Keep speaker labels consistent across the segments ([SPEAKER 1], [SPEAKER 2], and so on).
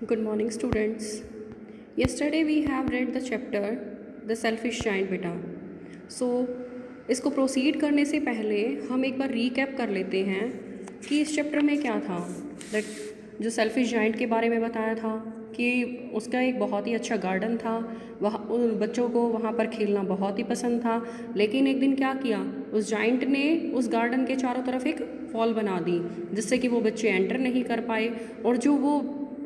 [SPEAKER 1] Good morning, students. Yesterday we have read the chapter The Selfish Giant बेटा. So इसको proceed करने से पहले हम एक बार रीकैप कर लेते हैं कि इस चैप्टर में क्या था. दैट जो सेल्फिश जाइंट के बारे में बताया था कि उसका एक बहुत ही अच्छा गार्डन था, वहाँ उन बच्चों को वहाँ पर खेलना बहुत ही पसंद था. लेकिन एक दिन क्या किया, उस जाइंट ने उस गार्डन के चारों तरफ एक वॉल बना दी जिससे कि वो बच्चे एंटर नहीं कर पाए. और जो वो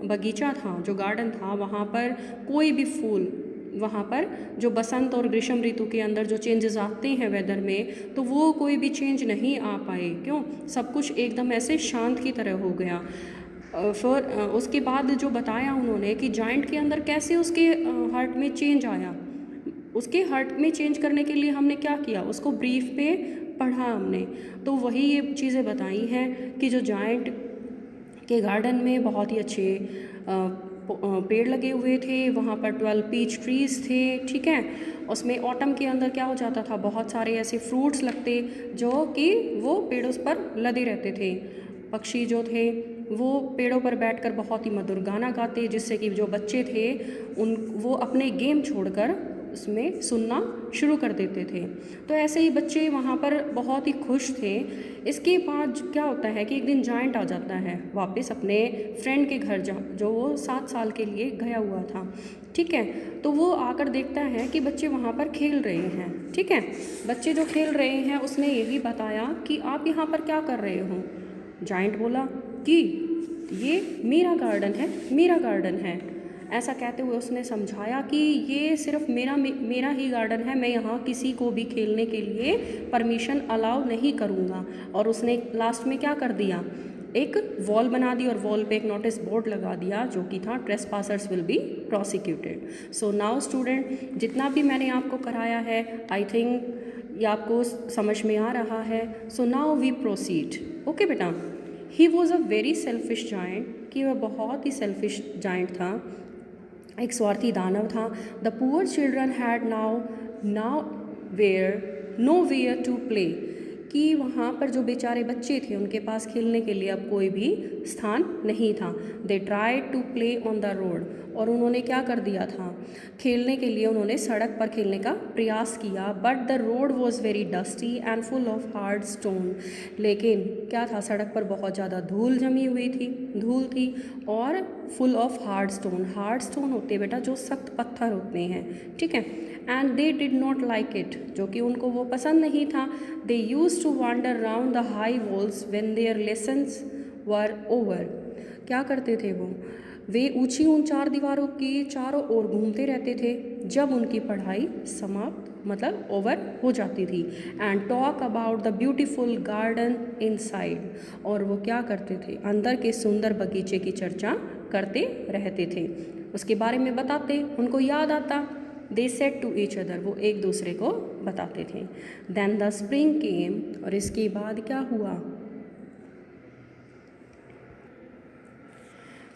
[SPEAKER 1] बगीचा था, जो गार्डन था, वहाँ पर कोई भी फूल, वहाँ पर जो बसंत और ग्रीष्म ऋतु के अंदर जो चेंजेस आते हैं वेदर में, तो वो कोई भी चेंज नहीं आ पाए. क्यों? सब कुछ एकदम ऐसे शांत की तरह हो गया. फिर उसके बाद जो बताया उन्होंने कि जाइंट के अंदर कैसे उसके हार्ट में चेंज आया. उसके हार्ट में चेंज करने के लिए हमने क्या किया, उसको ब्रीफ पे पढ़ा हमने. तो वही ये चीज़ें बताई हैं कि जो जाइंट के गार्डन में बहुत ही अच्छे पेड़ लगे हुए थे, वहाँ पर 12 पीच ट्रीज़ थे. ठीक है, उसमें ऑटम के अंदर क्या हो जाता था, बहुत सारे ऐसे फ्रूट्स लगते जो कि वो पेड़ों पर लदे रहते थे. पक्षी जो थे वो पेड़ों पर बैठकर बहुत ही मधुर गाना गाते, जिससे कि जो बच्चे थे वो अपने गेम छोड़कर उसमें सुनना शुरू कर देते थे. तो ऐसे ही बच्चे वहाँ पर बहुत ही खुश थे. इसके बाद क्या होता है कि एक दिन जाइंट आ जाता है वापस अपने फ्रेंड के घर, जो वो 7 साल के लिए गया हुआ था. ठीक है, तो वो आकर देखता है कि बच्चे वहाँ पर खेल रहे हैं. ठीक है, बच्चे जो खेल रहे हैं उसने यही बताया कि आप यहाँ पर क्या कर रहे हो. जाइंट बोला कि ये मेरा गार्डन है, मेरा गार्डन है. ऐसा कहते हुए उसने समझाया कि ये सिर्फ मेरा ही गार्डन है, मैं यहाँ किसी को भी खेलने के लिए परमिशन अलाउ नहीं करूँगा. और उसने लास्ट में क्या कर दिया, एक वॉल बना दी और वॉल पे एक नोटिस बोर्ड लगा दिया जो कि था trespassers will be prosecuted. So now student, जितना भी मैंने आपको कराया है आई थिंक ये आपको समझ में आ रहा है. So now we proceed. Okay बेटा. He was a very selfish giant, कि वह बहुत ही सेल्फिश जाइंट था, एक स्वार्थी दानव था. The poor children had now where nowhere to play, कि वहाँ पर जो बेचारे बच्चे थे उनके पास खेलने के लिए अब कोई भी स्थान नहीं था. They tried to play on the road, और उन्होंने क्या कर दिया था, खेलने के लिए उन्होंने सड़क पर खेलने का प्रयास किया. But the road was very dusty and full of hard stone, लेकिन क्या था, सड़क पर बहुत ज़्यादा धूल जमी हुई थी, धूल थी, और full of hard stone. Hard stone होते बेटा जो सख्त पत्थर होते हैं. ठीक है, and they did not like it, जो कि उनको वो पसंद नहीं था. They use to wander round the high walls when their lessons were over. क्या करते थे वो, वे ऊंची उन चार दीवारों की चारों ओर घूमते रहते थे जब उनकी पढ़ाई समाप्त मतलब ओवर हो जाती थी. And talk about the beautiful garden inside, और वो क्या करते थे, अंदर के सुंदर बगीचे की चर्चा करते रहते थे, उसके बारे में बताते, उनको याद आता. They said to each other, वो एक दूसरे को बताते थे. देन द स्प्रिंग केम, और इसके बाद क्या हुआ,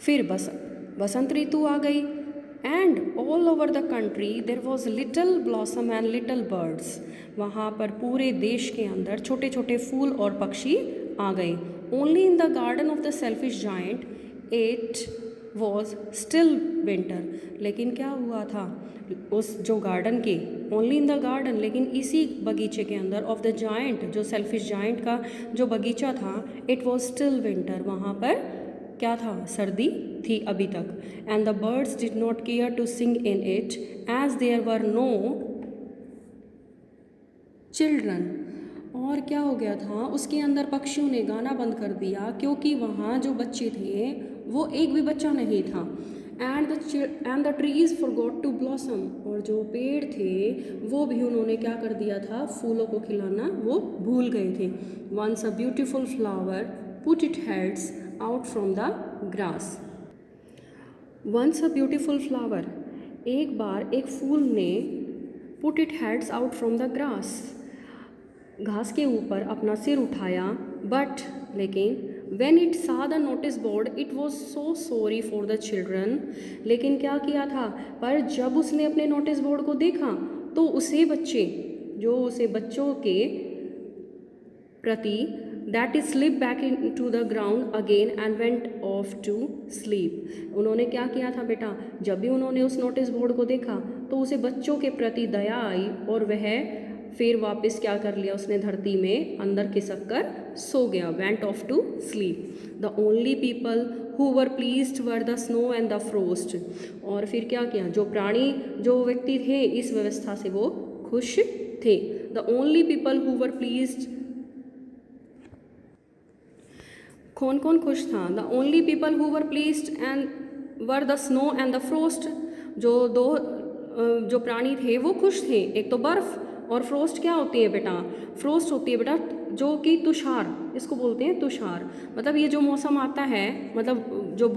[SPEAKER 1] फिर बसंत ऋतु आ गई. And all over the country there was little blossom and little birds, वहाँ पर पूरे देश के अंदर छोटे छोटे फूल और पक्षी आ गए. Only in the garden of the selfish giant it was still winter, लेकिन क्या हुआ था, उस जो गार्डन के, ओनली इन द गार्डन, लेकिन इसी बगीचे के अंदर ऑफ द जाइंट, जो सेल्फिश जाइंट का जो बगीचा था, इट वॉज स्टिल विंटर, वहाँ पर क्या था, सर्दी थी अभी तक. And the birds did not care to sing in it as there were no children. और क्या हो गया था, उसके अंदर पक्षियों ने गाना बंद कर दिया क्योंकि वहाँ जो बच्चे थे वो एक भी बच्चा नहीं था. And the trees forgot to blossom, और जो पेड़ थे वो भी उन्होंने क्या कर दिया था, फूलों को खिलाना वो भूल गए थे. Once a beautiful flower put it heads out from the grass. Once a beautiful flower, एक बार एक फूल ने put it heads out from the grass, घास के ऊपर अपना सिर उठाया. बट लेकिन when it saw the notice board it was so sorry for the children, लेकिन क्या किया था, पर जब उसने अपने नोटिस बोर्ड को देखा तो उसे बच्चों के प्रति that is slip back into the ground again and went off to sleep. उन्होंने क्या किया था बेटा, जब भी उन्होंने उस नोटिस बोर्ड को देखा तो उसे बच्चों के प्रति दया आई और वह फिर वापस क्या कर लिया, उसने धरती में अंदर खिसक कर सो गया, went off to sleep. The only people who were pleased were the snow and the frost. और फिर क्या किया, जो प्राणी जो व्यक्ति थे इस व्यवस्था से वो खुश थे। The only people who were pleased, कौन कौन खुश था, the only people who were pleased and were the snow and the frost. जो प्राणी थे वो खुश थे, एक तो बर्फ और फ्रोस्ट क्या होती है बेटा, फ्रोस्ट होती है बेटा जो कि तुषार, इसको बोलते हैं तुषार। मतलब ये जो मौसम आता है, मतलब जो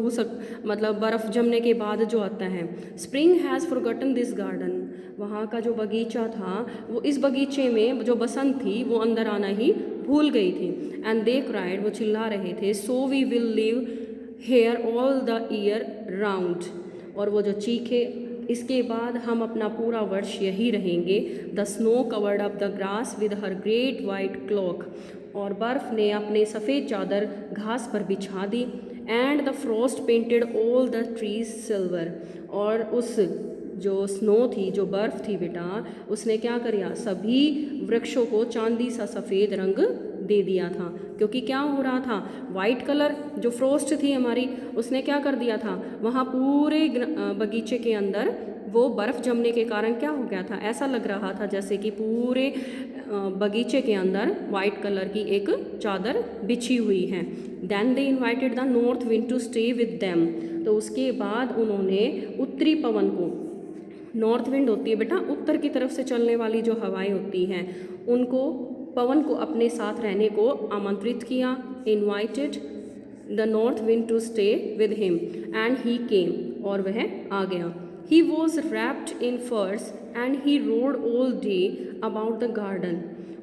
[SPEAKER 1] मतलब बर्फ़ जमने के बाद जो आता है। Spring has forgotten this garden, वहाँ का जो बगीचा था वो इस बगीचे में जो बसंत थी वो अंदर आना ही भूल गई थी। एंड दे क्राइड, वो चिल्ला रहे थे, so we will live here all the year round. और वो जो चीखे, इसके बाद हम अपना पूरा वर्ष यही रहेंगे। The snow covered up the grass with her great white cloak, और बर्फ़ ने अपने सफ़ेद चादर घास पर बिछा दी। And the frost painted all the trees silver, और उस जो स्नो थी, जो बर्फ़ थी बेटा, उसने क्या किया, सभी वृक्षों को चांदी सा सफ़ेद रंग दे दिया था। क्योंकि क्या हो रहा था, वाइट कलर जो फ्रोस्ट थी हमारी, उसने क्या कर दिया था, वहाँ पूरे बगीचे के अंदर वो बर्फ़ जमने के कारण क्या हो गया था, ऐसा लग रहा था जैसे कि पूरे बगीचे के अंदर वाइट कलर की एक चादर बिछी हुई है। Then they invited the north wind to stay with them, तो उसके बाद उन्होंने उत्तरी पवन को, नॉर्थ विंड होती है बेटा उत्तर की तरफ से चलने वाली जो हवाएं होती हैं, उनको, पवन को अपने साथ रहने को आमंत्रित किया। Invited the north wind to stay with him and he came, और वह आ गया। He was wrapped in furs and he roared all day about the garden,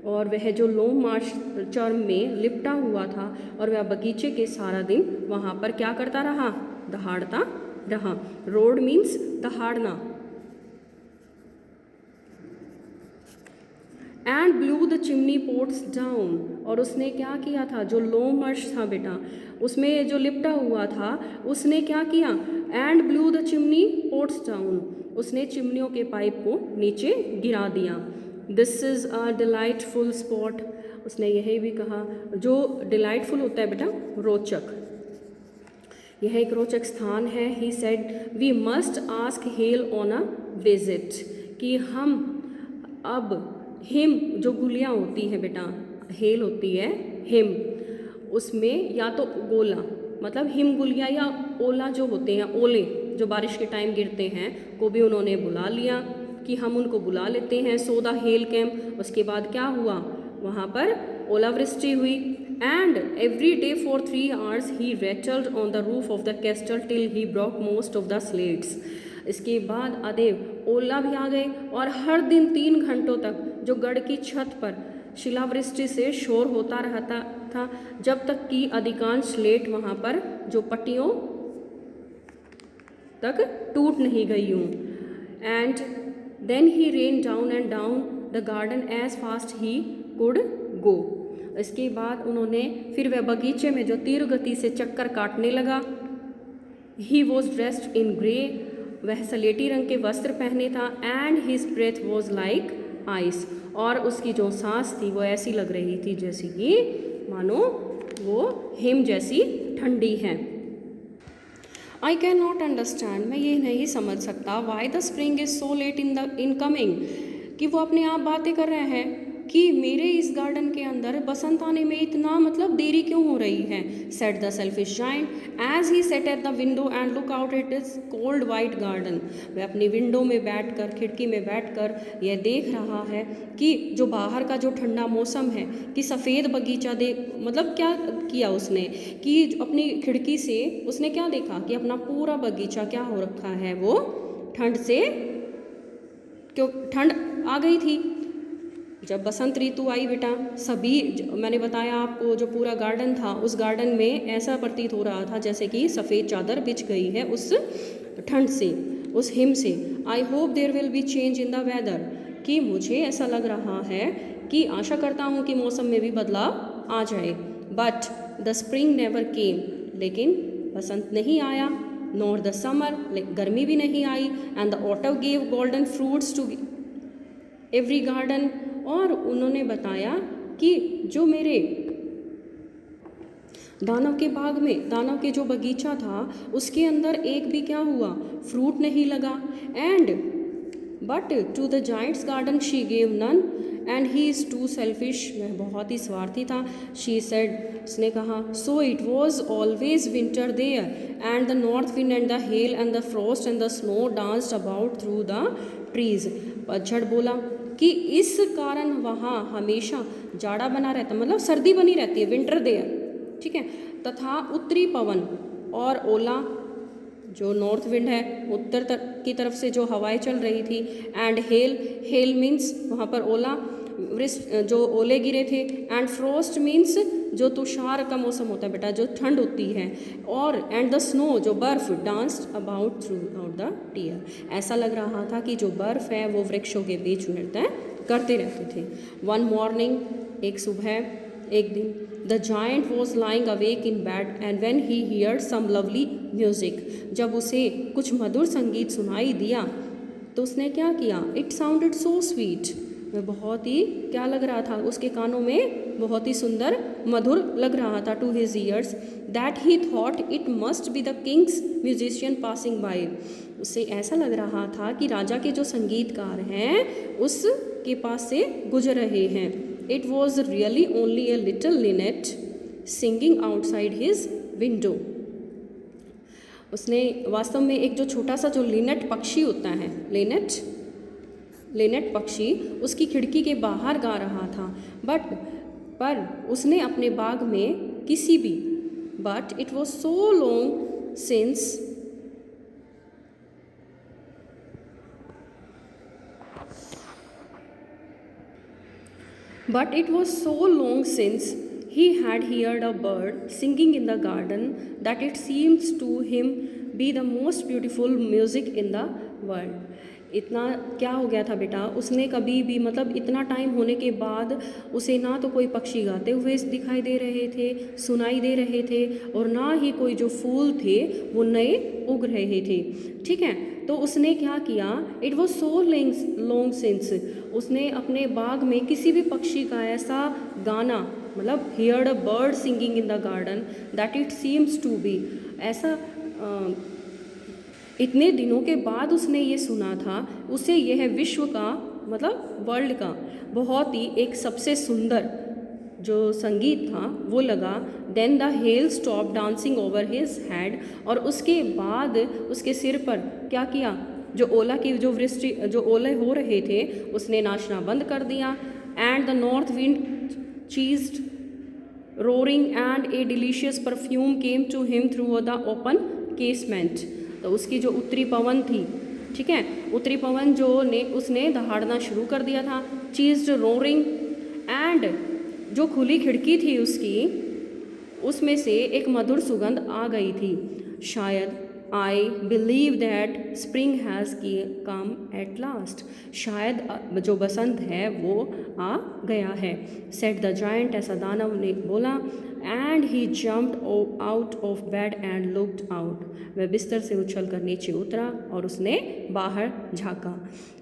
[SPEAKER 1] और वह जो लोम मार्च चर्म में लिपटा हुआ था और वह बगीचे के सारा दिन वहाँ पर क्या करता रहा, दहाड़ता रहा। रोड मीन्स दहाड़ना। And blew the chimney pots down, और उसने क्या किया था, जो लोम मर्श था बेटा उसमें जो लिपटा हुआ था, उसने क्या किया, and blew the chimney pots down, उसने चिमनियों के पाइप को नीचे गिरा दिया। This is a delightful spot, उसने यही भी कहा, जो डिलाइटफुल होता है बेटा रोचक, यह एक रोचक स्थान है। He said we must ask hail on a visit, कि हम अब हिम, जो गुलियाँ होती हैं बेटा, हेल होती है हिम, उसमें या तो गोला, मतलब हिम गुलिया, या ओला जो होते हैं, ओले जो बारिश के टाइम गिरते हैं, को भी उन्होंने बुला लिया कि हम उनको बुला लेते हैं। सो द हेल कैम, उसके बाद क्या हुआ, वहाँ पर ओलावृष्टि हुई। And every day for 3 hours he rattled on the roof of the castle till he broke most of the slates. इसके बाद अदेव ओला भी आ गए, और हर दिन 3 घंटों तक जो गढ़ की छत पर शिलावृष्टि से शोर होता रहता था, जब तक कि अधिकांश स्लेट वहाँ पर जो पट्टियों तक टूट नहीं गई हूँ। And then he ran down and down the garden as fast as कुड गो। इसके बाद उन्होंने फिर वह बगीचे में जो तीव्र गति से चक्कर काटने लगा। He was dressed in grey, वह सलेटी रंग के वस्त्र पहने था। And his breath was like ice, और उसकी जो सांस थी वो ऐसी लग रही थी जैसे कि मानो वो हिम जैसी ठंडी है। आई कैन नॉट अंडरस्टैंड, मैं ये नहीं समझ सकता, why the spring is so let in coming, कि वो अपने आप बातें कर रहे हैं कि मेरे इस गार्डन के अंदर बसंत आने में इतना मतलब देरी क्यों हो रही है। Sat the selfish giant as he sat at the window and look out at his cold white garden, वह अपनी विंडो में बैठकर, खिड़की में बैठकर यह देख रहा है कि जो बाहर का जो ठंडा मौसम है, कि सफ़ेद बगीचा मतलब क्या किया उसने कि अपनी खिड़की से उसने क्या देखा कि अपना पूरा बगीचा क्या हो रखा है, वो ठंड से, क्यों ठंड आ गई थी। जब बसंत ऋतु आई बेटा, सभी मैंने बताया आपको जो पूरा गार्डन था, उस गार्डन में ऐसा प्रतीत हो रहा था जैसे कि सफ़ेद चादर बिछ गई है उस ठंड से, उस हिम से। I hope there will be change in the weather, कि मुझे ऐसा लग रहा है कि आशा करता हूँ कि मौसम में भी बदलाव आ जाए। But the spring never came, लेकिन बसंत नहीं आया, नॉर द समर, गर्मी भी नहीं आई, and the autumn gave golden fruits to every garden, और उन्होंने बताया कि जो मेरे दानव के बाग में, दानव के जो बगीचा था उसके अंदर एक भी क्या हुआ, फ्रूट नहीं लगा, and but to the giant's garden she gave none and he is too selfish, वह बहुत ही स्वार्थी था। शी सेड, उसने कहा, so it was always winter there and the north wind and the hail and the frost and the snow danced about through the trees. पतझड़ बोला कि इस कारण वहाँ हमेशा जाड़ा बना रहता, मतलब सर्दी बनी रहती है, विंटर देयर, ठीक है। तथा उत्तरी पवन और ओला, जो नॉर्थ विंड है, उत्तर तक की तरफ से जो हवाएं चल रही थी, एंड हेल, हेल मीन्स वहाँ पर ओला, वृष्ट जो ओले गिरे थे, एंड फ्रोस्ट मीन्स जो तुषार का मौसम होता है बेटा, जो ठंड होती है, और एंड द स्नो, जो बर्फ, danced about throughout the tear, ऐसा लग रहा था कि जो बर्फ है वो वृक्षों के बीच नृत्य करते रहते थे। वन मॉर्निंग, एक सुबह, एक दिन, the giant was lying awake in bed and when he heard some lovely music, जब उसे कुछ मधुर संगीत सुनाई दिया तो उसने क्या किया, इट साउंडेड सो स्वीट, वह बहुत ही क्या लग रहा था, उसके कानों में बहुत ही सुंदर मधुर लग रहा था, to his ears, that he thought it must be the king's musician passing by, उसे ऐसा लग रहा था कि राजा के जो संगीतकार हैं उसके पास से गुजर रहे हैं। It was really only a little Lynette singing outside his window, उसने वास्तव में एक जो छोटा सा जो लिनेट पक्षी होता है, लिनेट पक्षी उसकी खिड़की के बाहर गा रहा था, पर उसने अपने बाग में किसी भी, but it was so long since, but it was so long since he had heard a bird singing in the garden that it seems to him be the most beautiful music in the world. इतना क्या हो गया था बेटा, उसने कभी भी, मतलब इतना टाइम होने के बाद उसे ना तो कोई पक्षी गाते हुए दिखाई दे रहे थे, सुनाई दे रहे थे, और ना ही कोई जो फूल थे वो नए उग रहे थे, ठीक है। तो उसने क्या किया, it was so long since, उसने अपने बाग में किसी भी पक्षी का ऐसा गाना, मतलब heard a bird singing in the garden that it seems to be, ऐसा इतने दिनों के बाद उसने ये सुना था, उसे यह विश्व का, मतलब वर्ल्ड का बहुत ही एक सबसे सुंदर जो संगीत था वो लगा। Then the hail stop dancing over his head, और उसके बाद उसके सिर पर क्या किया, जो ओला की जो वृष्टि, जो ओले हो रहे थे उसने नाचना बंद कर दिया। And the north wind ceased roaring and a delicious perfume came to him through the open casement, तो उसकी जो उत्तरी पवन थी, ठीक है, उत्तरी पवन जो ने उसने दहाड़ना शुरू कर दिया था। चीज्ड रोरिंग, एंड जो खुली खिड़की थी उसकी, उसमें से एक मधुर सुगंध आ गई थी। शायद I believe that spring has come at last, शायद जो बसंत है वो आ गया है। सेट द जायंट, ऐसा दानव ने बोला। And he jumped out of bed and looked out, वह बिस्तर से उछल कर नीचे उतरा और उसने बाहर झाँका।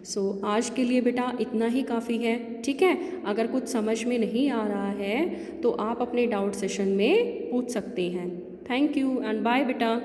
[SPEAKER 1] सो आज के लिए बेटा इतना ही काफ़ी है, ठीक है। अगर कुछ समझ में नहीं आ रहा है तो आप अपने डाउट सेशन में पूछ सकते हैं। थैंक यू एंड बाय बेटा।